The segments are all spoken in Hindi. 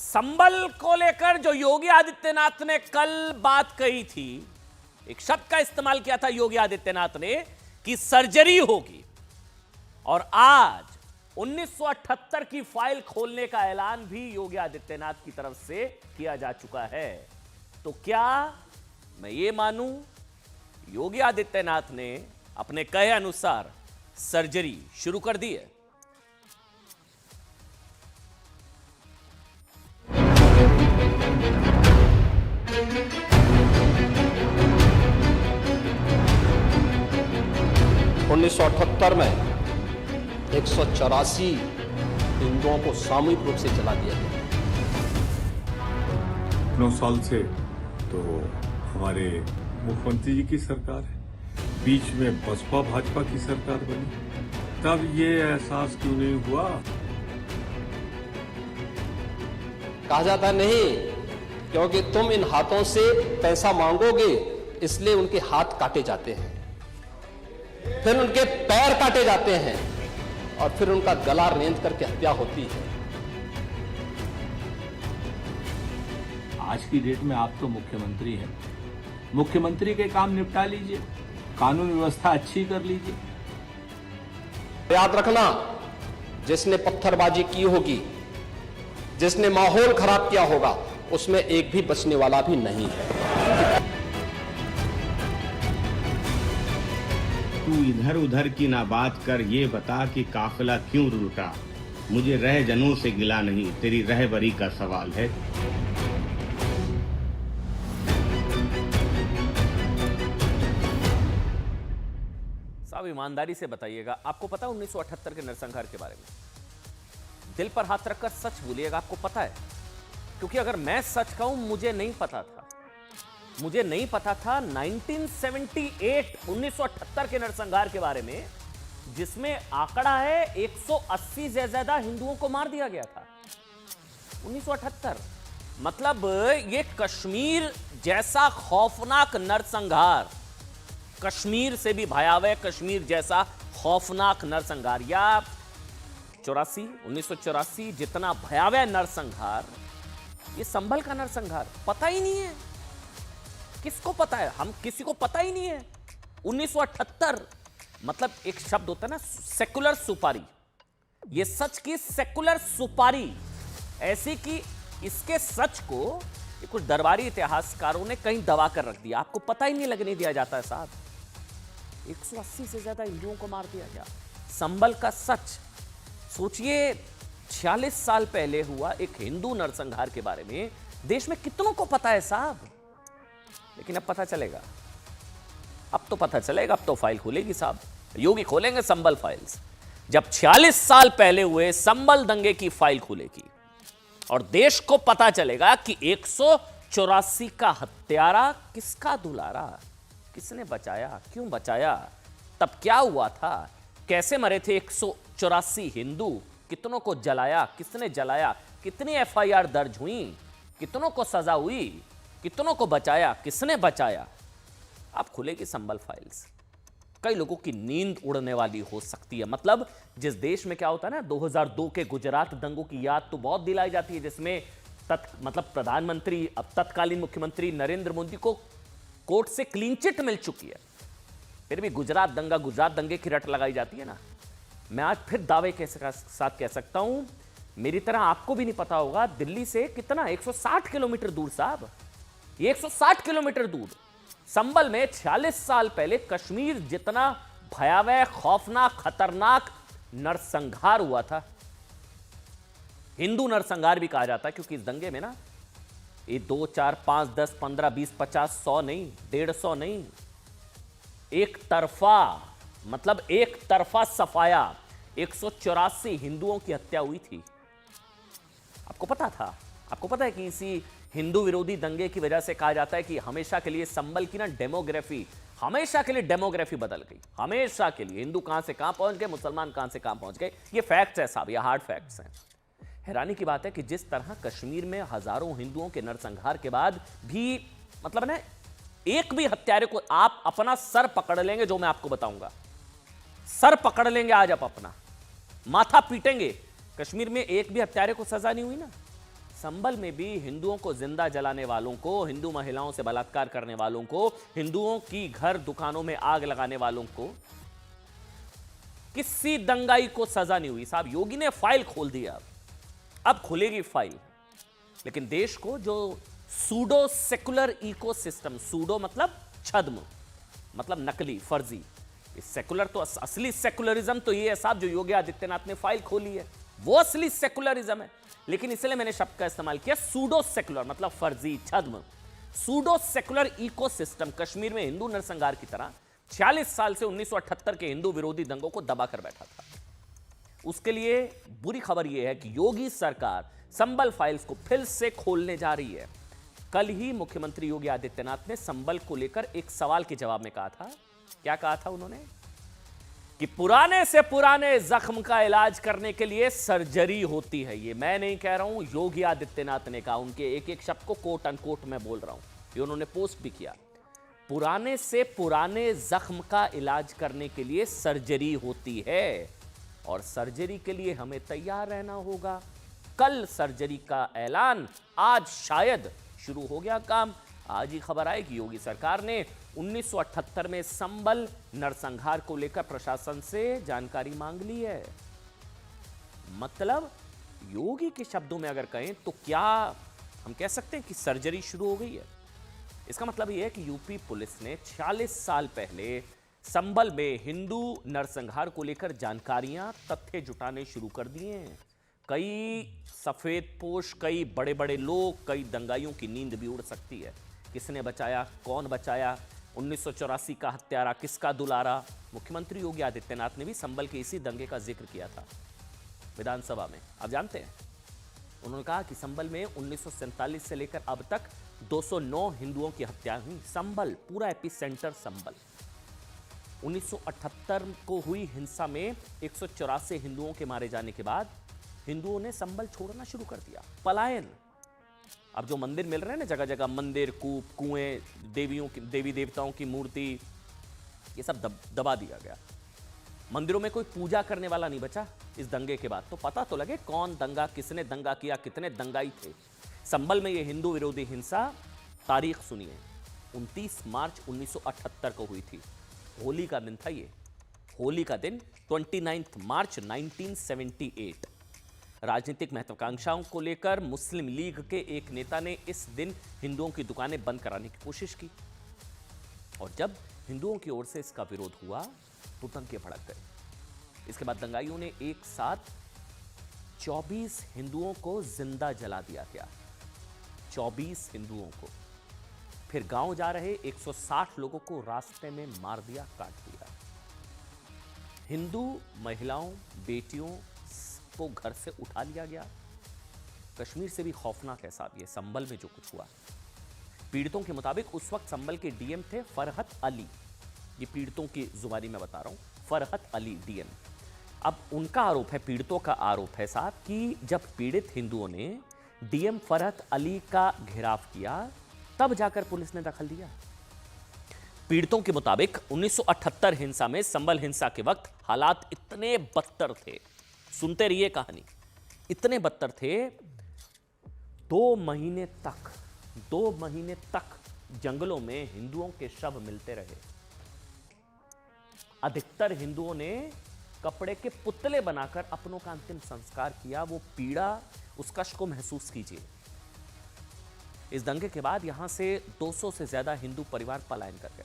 संबल को लेकर जो योगी आदित्यनाथ ने कल बात कही थी, एक शब्द का इस्तेमाल किया था योगी आदित्यनाथ ने कि सर्जरी होगी, और आज 1978 की फाइल खोलने का ऐलान भी योगी आदित्यनाथ की तरफ से किया जा चुका है। तो क्या मैं ये मानूं योगी आदित्यनाथ ने अपने कहे अनुसार सर्जरी शुरू कर दी है? उन्नीस सौ 1978 में 184 हिंदुओं को सामूहिक रूप से जला दिया गया। 9 साल से तो हमारे मुख्यमंत्री जी की सरकार है, बीच में बसपा भाजपा की सरकार बनी, तब ये एहसास क्यों नहीं हुआ? कहा जाता नहीं क्योंकि तुम इन हाथों से पैसा मांगोगे इसलिए उनके हाथ काटे जाते हैं, फिर उनके पैर काटे जाते हैं और फिर उनका गला रेंध करके हत्या होती है। आज की डेट में आप तो मुख्यमंत्री हैं, मुख्यमंत्री के काम निपटा लीजिए, कानून व्यवस्था अच्छी कर लीजिए। याद रखना, जिसने पत्थरबाजी की होगी, जिसने माहौल खराब किया होगा, उसमें एक भी बचने वाला भी नहीं है। तू इधर उधर की ना बात कर, ये बता कि काफिला क्यों रूठा। मुझे रह जनों से गिला नहीं, तेरी रहबरी का सवाल है। साहब ईमानदारी से बताइएगा, आपको पता है 1978 के नरसंहार के बारे में? दिल पर हाथ रखकर सच बोलिएगा, आपको पता है? क्योंकि अगर मैं सच कहूं, मुझे नहीं पता था। मुझे नहीं पता था 1978 के नरसंहार के बारे में, जिसमें आंकड़ा है 180 से ज्यादा हिंदुओं को मार दिया गया था। 1978 मतलब ये कश्मीर जैसा खौफनाक नरसंहार, कश्मीर से भी भयावह, कश्मीर जैसा खौफनाक नरसंहार, या 1984 जितना भयावह नरसंहार, ये संभल का नरसंहार पता ही नहीं है। किसको पता है? हम किसी को पता ही नहीं है। 1978 मतलब एक शब्द होता है ना, सेकुलर सुपारी। ये सच की सेकुलर सुपारी, ऐसी कि इसके सच को ये कुछ दरबारी इतिहासकारों ने कहीं दबा कर रख दिया, आपको पता ही नहीं लगने दिया जाता है साहब। 180 से ज्यादा हिंदुओं को मार दिया गया, संभल का सच। सोचिए 46 साल पहले हुआ एक हिंदू नरसंहार के बारे में देश में कितनों को पता है साहब? लेकिन अब पता चलेगा, अब तो पता चलेगा, अब तो फाइल खुलेगी साहब। योगी खोलेंगे संभल फाइल्स, जब 46 साल पहले हुए संभल दंगे की फाइल खुलेगी और देश को पता चलेगा कि 184 का हत्यारा किसका दुलारा, किसने बचाया, क्यों बचाया, तब क्या हुआ था, कैसे मरे थे 184 हिंदू, कितनों को जलाया, किसने जलाया, कितनी एफआईआर दर्ज हुई, कितनों को सजा हुई, कितनों को बचाया, किसने बचाया। अब खुलेगी संभल फाइल्स। कई लोगों की नींद उड़ने वाली हो सकती है। मतलब जिस देश में क्या होता है ना, 2002 के गुजरात दंगों की याद तो बहुत दिलाई जाती है, जिसमें मतलब प्रधानमंत्री, अब तत्कालीन मुख्यमंत्री नरेंद्र मोदी को कोर्ट से क्लीन चिट मिल चुकी है, फिर भी गुजरात दंगे की रट लगाई जाती है ना। मैं आज फिर दावे के साथ कह सकता हूं, मेरी तरह आपको भी नहीं पता होगा, दिल्ली से कितना 160 किलोमीटर दूर साहब, 160 किलोमीटर दूर संभल में 46 साल पहले कश्मीर जितना भयावह, खौफनाक, खतरनाक नरसंहार हुआ था। हिंदू नरसंहार भी कहा जाता है, क्योंकि इस दंगे में ना ये 2, 4, 5, 10, 15, 20, 50, 100 नहीं, 150 नहीं, एक तरफा, मतलब एक तरफा सफाया 184 हिंदुओं की हत्या हुई थी। आपको पता था? आपको पता है कि इसी हिंदू विरोधी दंगे की वजह से कहा जाता है कि हमेशा के लिए संभल की ना डेमोग्राफी, हमेशा के लिए डेमोग्राफी बदल गई, हमेशा के लिए। हिंदू कहां से कहां पहुंच गए, मुसलमान कहां से कहां पहुंच गए। ये फैक्ट्स है साहब, ये हार्ड फैक्ट्स हैं। हैरानी की बात है कि जिस तरह कश्मीर में हजारों हिंदुओं के नरसंहार के बाद भी, मतलब ना, एक भी हत्यारे को आप अपना सर पकड़ लेंगे, जो मैं आपको बताऊंगा, सर पकड़ लेंगे आज, आप अपना माथा पीटेंगे, कश्मीर में एक भी हत्यारे को सजा नहीं हुई ना, संभल में भी हिंदुओं को जिंदा जलाने वालों को, हिंदू महिलाओं से बलात्कार करने वालों को, हिंदुओं की घर दुकानों में आग लगाने वालों को, किसी दंगाई को सजा नहीं हुई। साहब योगी ने फाइल खोल दिया, अब खुलेगी फाइल। लेकिन देश को जो सूडो सेकुलर इकोसिस्टम, सूडो मतलब छद्म, मतलब नकली, फर्जी, इस सेकुलर तो असली सेकुलरिज्म तो ये है साहब जो योगी आदित्यनाथ ने फाइल खोली है, वो असली सेकुलरिज्म है। लेकिन इसलिए मैंने शब्द का इस्तेमाल किया सूडो सेकुलर, मतलब फर्जी, छद्म। सूडो सेकुलर इकोसिस्टम कश्मीर में हिंदू नरसंहार की तरह 46 साल से 1978 के हिंदू विरोधी दंगों को दबाकर बैठा था। उसके लिए बुरी खबर यह है कि योगी सरकार संबल फाइल्स को फिर से खोलने जा रही है। कल ही मुख्यमंत्री योगी आदित्यनाथ ने संबल को लेकर एक सवाल के जवाब में कहा था, क्या कहा था उन्होंने, कि पुराने से पुराने जख्म का इलाज करने के लिए सर्जरी होती है। ये मैं नहीं कह रहा हूं, योगी आदित्यनाथ ने कहा। उनके एक एक शब्द को कोट अनकोट मैं बोल रहा हूं, ये उन्होंने पोस्ट भी किया। पुराने से पुराने जख्म का इलाज करने के लिए सर्जरी होती है और सर्जरी के लिए हमें तैयार रहना होगा। कल सर्जरी का ऐलान, आज शायद शुरू हो गया काम। आज ही खबर आई कि योगी सरकार ने 1978 में संबल नरसंहार को लेकर प्रशासन से जानकारी मांग ली है। मतलब योगी के शब्दों में अगर कहें तो क्या हम कह सकते हैं कि सर्जरी शुरू हो गई है? इसका मतलब यह है कि यूपी पुलिस ने 46 साल पहले संबल में हिंदू नरसंहार को लेकर जानकारियां, तथ्य जुटाने शुरू कर दिए हैं। कई सफेद पोश, कई बड़े बड़े लोग, कई दंगाइयों की नींद भी उड़ सकती है। किसने बचाया, कौन बचाया, 1984 का हत्यारा किसका दुलारा? मुख्यमंत्री योगी आदित्यनाथ ने भी संबल के इसी दंगे का जिक्र किया था विधानसभा में। आप जानते हैं, उन्होंने कहा कि संबल में 1947 से लेकर अब तक 209 हिंदुओं की हत्या हुई। संबल पूरा एपिसेंटर संबल। 1978 को हुई हिंसा में 184 हिंदुओं के मारे जाने के बाद हिंदुओं ने संबल छोड़ना शुरू कर दिया, पलायन। अब जो मंदिर मिल रहे हैं ना जगह जगह, मंदिर, कूप, कुएं, देवी देवताओं की मूर्ति, ये सब दबा दिया गया। मंदिरों में कोई पूजा करने वाला नहीं बचा इस दंगे के बाद। तो पता तो लगे कौन दंगा, किसने दंगा किया, कितने दंगाई थे। संबल में ये हिंदू विरोधी हिंसा, तारीख सुनिए, 29 मार्च 1978 को हुई थी। होली का दिन था ये, होली का दिन 29 मार्च 1978। राजनीतिक महत्वाकांक्षाओं को लेकर मुस्लिम लीग के एक नेता ने इस दिन हिंदुओं की दुकानें बंद कराने की कोशिश की और जब हिंदुओं की ओर से इसका विरोध हुआ तो दंगे भड़क गए। इसके बाद दंगाइयों ने एक साथ 24 हिंदुओं को जिंदा जला दिया गया, 24 हिंदुओं को। फिर गांव जा रहे 160 लोगों को रास्ते में मार दिया, काट दिया। हिंदू महिलाओं, बेटियों को घर से उठा लिया गया। कश्मीर से भी खौफनाक है साहब ये संबल में जो कुछ हुआ। पीड़ितों के मुताबिक उस वक्त संबल के डीएम थे फरहत अली। ये पीड़ितों की जुबानी में बता रहा हूं, फरहत अली डीएम। अब उनका आरोप है, पीड़ितों का आरोप है साहब कि जब पीड़ित हिंदुओं ने डीएम फरहत अली का घेराव किया तब जाकर पुलिस ने दखल दिया। पीड़ितों के मुताबिक 1978 हिंसा में, संबल हिंसा के वक्त हालात इतने बदतर थे, सुनते रहिए कहानी, इतने बदतर थे, 2 महीने तक जंगलों में हिंदुओं के शव मिलते रहे। अधिकतर हिंदुओं ने कपड़े के पुतले बनाकर अपनों का अंतिम संस्कार किया। वो पीड़ा, उस कष्ट को महसूस कीजिए। इस दंगे के बाद यहां से 200 से ज्यादा हिंदू परिवार पलायन कर गए।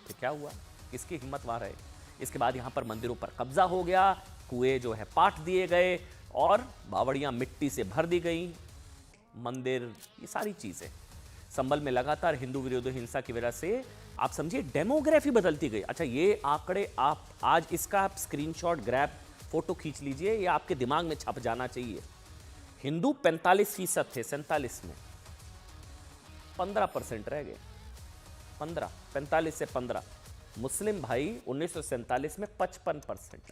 तो क्या हुआ, किसकी हिम्मत वहां रहे? इसके बाद यहां पर मंदिरों पर कब्जा हो गया, कुएं जो है पाट दिए गए और बावड़ियां मिट्टी से भर दी गई, मंदिर, ये सारी चीजें। संबल में लगातार हिंदू विरोधी हिंसा की वजह से आप समझिए डेमोग्राफी बदलती गई। अच्छा, ये आंकड़े आप आज इसका आप स्क्रीनशॉट, ग्रैब, फोटो खींच लीजिए, ये आपके दिमाग में छप जाना चाहिए। हिंदू 45% थे 47 में, 15% रह गए, 45 से 15। मुस्लिम भाई 1947 में 55%,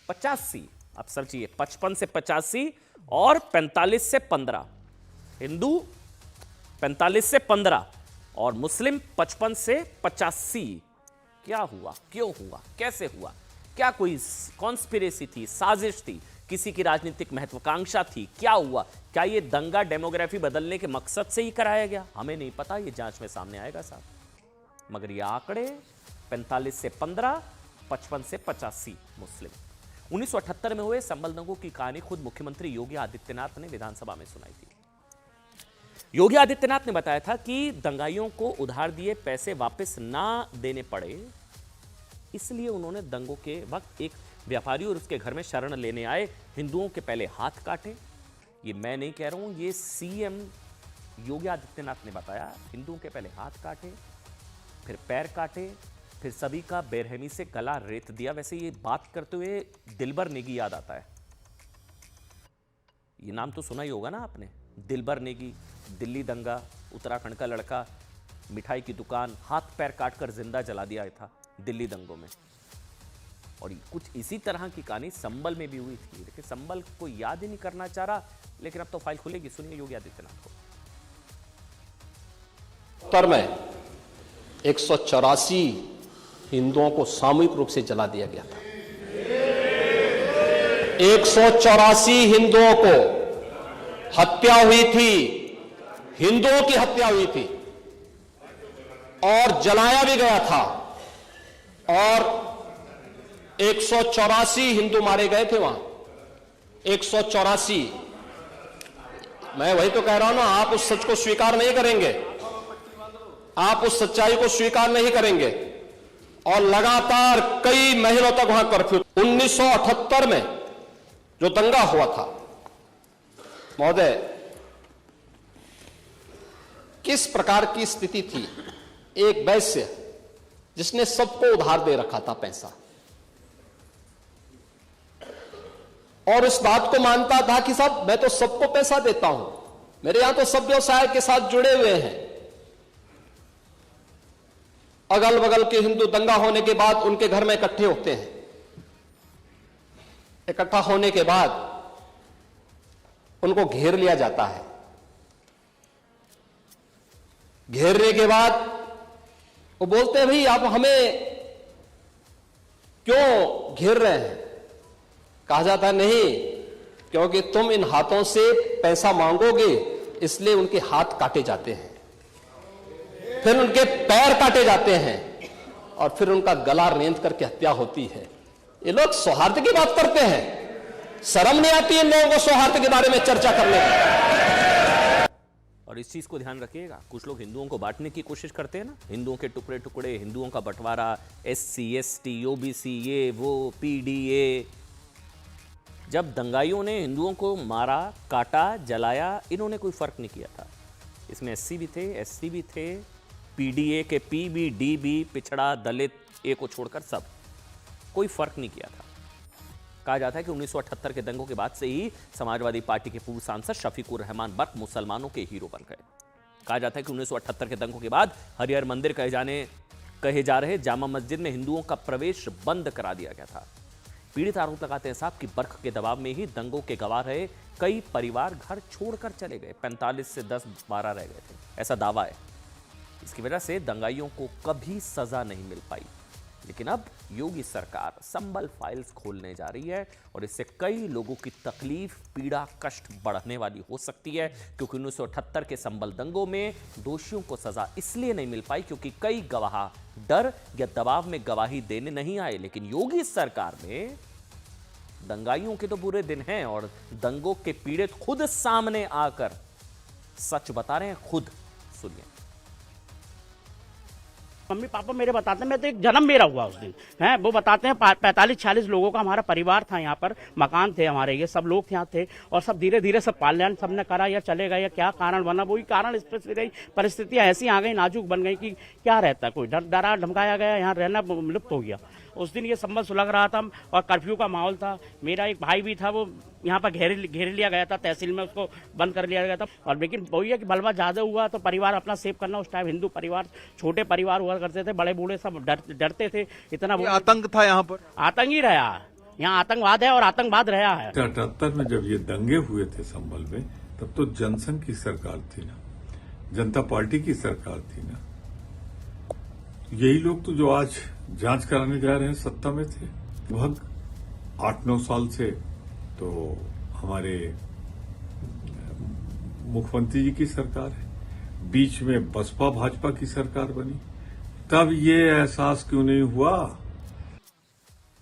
85, आप समझिए 55 से 85 और 45 से 15। हिंदू 45 से 15 और मुस्लिम 55 से 85। क्या हुआ, क्यों हुआ, कैसे हुआ? क्या कोई कॉन्स्पिरेसी थी, साजिश थी किसी की राजनीतिक महत्वाकांक्षा थी? क्या हुआ? क्या ये दंगा डेमोग्राफी बदलने के मकसद से ही कराया गया? हमें नहीं पता, ये जांच में सामने आएगा साहब। मगर ये आंकड़े 45 से 15, 55 से 85 मुस्लिम। 1978 में हुए संभल दंगों की कहानी खुद मुख्यमंत्री योगी आदित्यनाथ ने विधानसभा में सुनाई थी। योगी आदित्यनाथ ने बताया था कि दंगाइयों को उधार दिए पैसे वापस ना देने पड़े, इसलिए उन्होंने दंगों के वक्त एक व्यापारी और उसके घर में शरण लेने आए हिंदुओं के पहले हाथ काटे। ये मैं नहीं कह रहा हूं, ये सीएम योगी आदित्यनाथ ने बताया। हिंदुओं के पहले हाथ काटे, फिर पैर काटे, फिर सभी का बेरहमी से गला रेत दिया। वैसे ये बात करते हुए दिलबर नेगी याद आता है। ये नाम तो सुना ही होगा ना आपने, दिलबर नेगी। दिल्ली दंगा, उत्तराखंड का लड़का, मिठाई की दुकान, हाथ पैर काटकर जिंदा जला दिया था दिल्ली दंगों में। और कुछ इसी तरह की कहानी संभल में भी हुई थी, लेकिन संभल को याद ही नहीं करना चाह रहा। लेकिन अब तो फाइल खुलेगी, सुनिए योगी आदित्यनाथ को। उत्तर में 184 हिंदुओं को सामूहिक रूप से जला दिया गया था। 184 हिंदुओं को हत्या हुई थी, हिंदुओं की हत्या हुई थी और जलाया भी गया था। और 184 हिंदू मारे गए थे वहां, 184। मैं वही तो कह रहा हूं ना, आप उस सच को स्वीकार नहीं करेंगे, आप उस सच्चाई को स्वीकार नहीं करेंगे। और लगातार कई महीनों तक वहां कर्फ्यू। 1978 में जो दंगा हुआ था महोदय, किस प्रकार की स्थिति थी? एक वैश्य जिसने सबको उधार दे रखा था पैसा, और इस बात को मानता था कि साहब मैं तो सबको पैसा देता हूं, मेरे यहां तो सब व्यवसाय के साथ जुड़े हुए हैं। अगल बगल के हिंदू दंगा होने के बाद उनके घर में इकट्ठे होते हैं। इकट्ठा होने के बाद उनको घेर लिया जाता है। घेरने के बाद वो बोलते हैं, भाई आप हमें क्यों घेर रहे हैं? कहा जाता है, नहीं, क्योंकि तुम इन हाथों से पैसा मांगोगे, इसलिए उनके हाथ काटे जाते हैं, फिर उनके पैर काटे जाते हैं और फिर उनका गला रेंद करके हत्या होती है। ये लोग सौहार्द की बात करते हैं, शर्म नहीं आती इन लोगों को सौहार्द के बारे में चर्चा करने की। और इस चीज को ध्यान रखिएगा, कुछ लोग हिंदुओं को बांटने की कोशिश करते हैं ना, हिंदुओं के टुकड़े टुकड़े, हिंदुओं का बंटवारा, SC ST OBC, ये वो PDA। जब दंगाइयों ने हिंदुओं को मारा, काटा, जलाया, इन्होंने कोई फर्क नहीं किया था। इसमें SC भी थे, SC भी थे, PDA के P भी, D भी, पिछड़ा, दलित, A को छोड़कर सब, कोई फर्क नहीं किया था। कहा जाता है कि 1978 के दंगों के बाद से ही समाजवादी पार्टी के पूर्व सांसद शफीकुर रहमान बर्क मुसलमानों के हीरो बन गए। कहा जाता है कि 1978 के दंगों के बाद हरिहर मंदिर कहे जा रहे जामा मस्जिद में हिंदुओं का प्रवेश बंद करा दिया गया था। पीड़ित आरोप लगाते हैं साहब कि बर्क के दबाव में ही दंगों के गवाह रहे कई परिवार घर छोड़कर चले गए, 45 से 10-12 रह गए थे, ऐसा दावा है। इसकी वजह से दंगाइयों को कभी सजा नहीं मिल पाई। लेकिन अब योगी सरकार संभल फाइल्स खोलने जा रही है और इससे कई लोगों की तकलीफ, पीड़ा, कष्ट बढ़ने वाली हो सकती है, क्योंकि 1978 के संभल दंगों में दोषियों को सजा इसलिए नहीं मिल पाई क्योंकि कई गवाह डर या दबाव में गवाही देने नहीं आए। लेकिन योगी सरकार में दंगाइयों के तो बुरे दिन हैं और दंगों के पीड़ित खुद सामने आकर सच बता रहे हैं। खुद सुनिए। मम्मी पापा मेरे बताते हैं, मैं तो एक जन्म मेरा हुआ उस दिन है, वो बताते हैं 45-46 लोगों का हमारा परिवार था यहाँ पर, मकान थे हमारे, ये सब लोग यहाँ थे और सब धीरे धीरे सब पालन सबने करा या चले गए या क्या कारण बना, वही कारण इस पर परिस्थितियां ऐसी आ गई, नाजुक बन गई कि क्या रहता, कोई डरा धमकाया गया, यहाँ रहना लुप्त हो गया। उस दिन ये संबंध सुलग रहा था और कर्फ्यू का माहौल था। मेरा एक भाई भी था, वो यहाँ पर घेर लिया गया था, तहसील में उसको बंद कर लिया गया था। और लेकिन वही है कि बलवा ज्यादा हुआ तो परिवार अपना सेव करना, उस टाइम हिंदू परिवार छोटे परिवार हुआ करते थे, बड़े बूढ़े सब डरते थे, इतना आतंक था यहाँ पर, आतंक ही रहा, यहाँ आतंकवाद है और आतंकवाद रहा है। 78 में जब ये दंगे हुए थे संभल में, तब तो जनसंघ की सरकार थी ना, जनता पार्टी की सरकार थी ना। यही लोग तो जो आज जांच कराने जा रहे हैं सत्ता में थे, लगभग 8-9 साल से तो हमारे मुख्यमंत्री जी की सरकार है, बीच में बसपा भाजपा की सरकार बनी, तब ये एहसास क्यों नहीं हुआ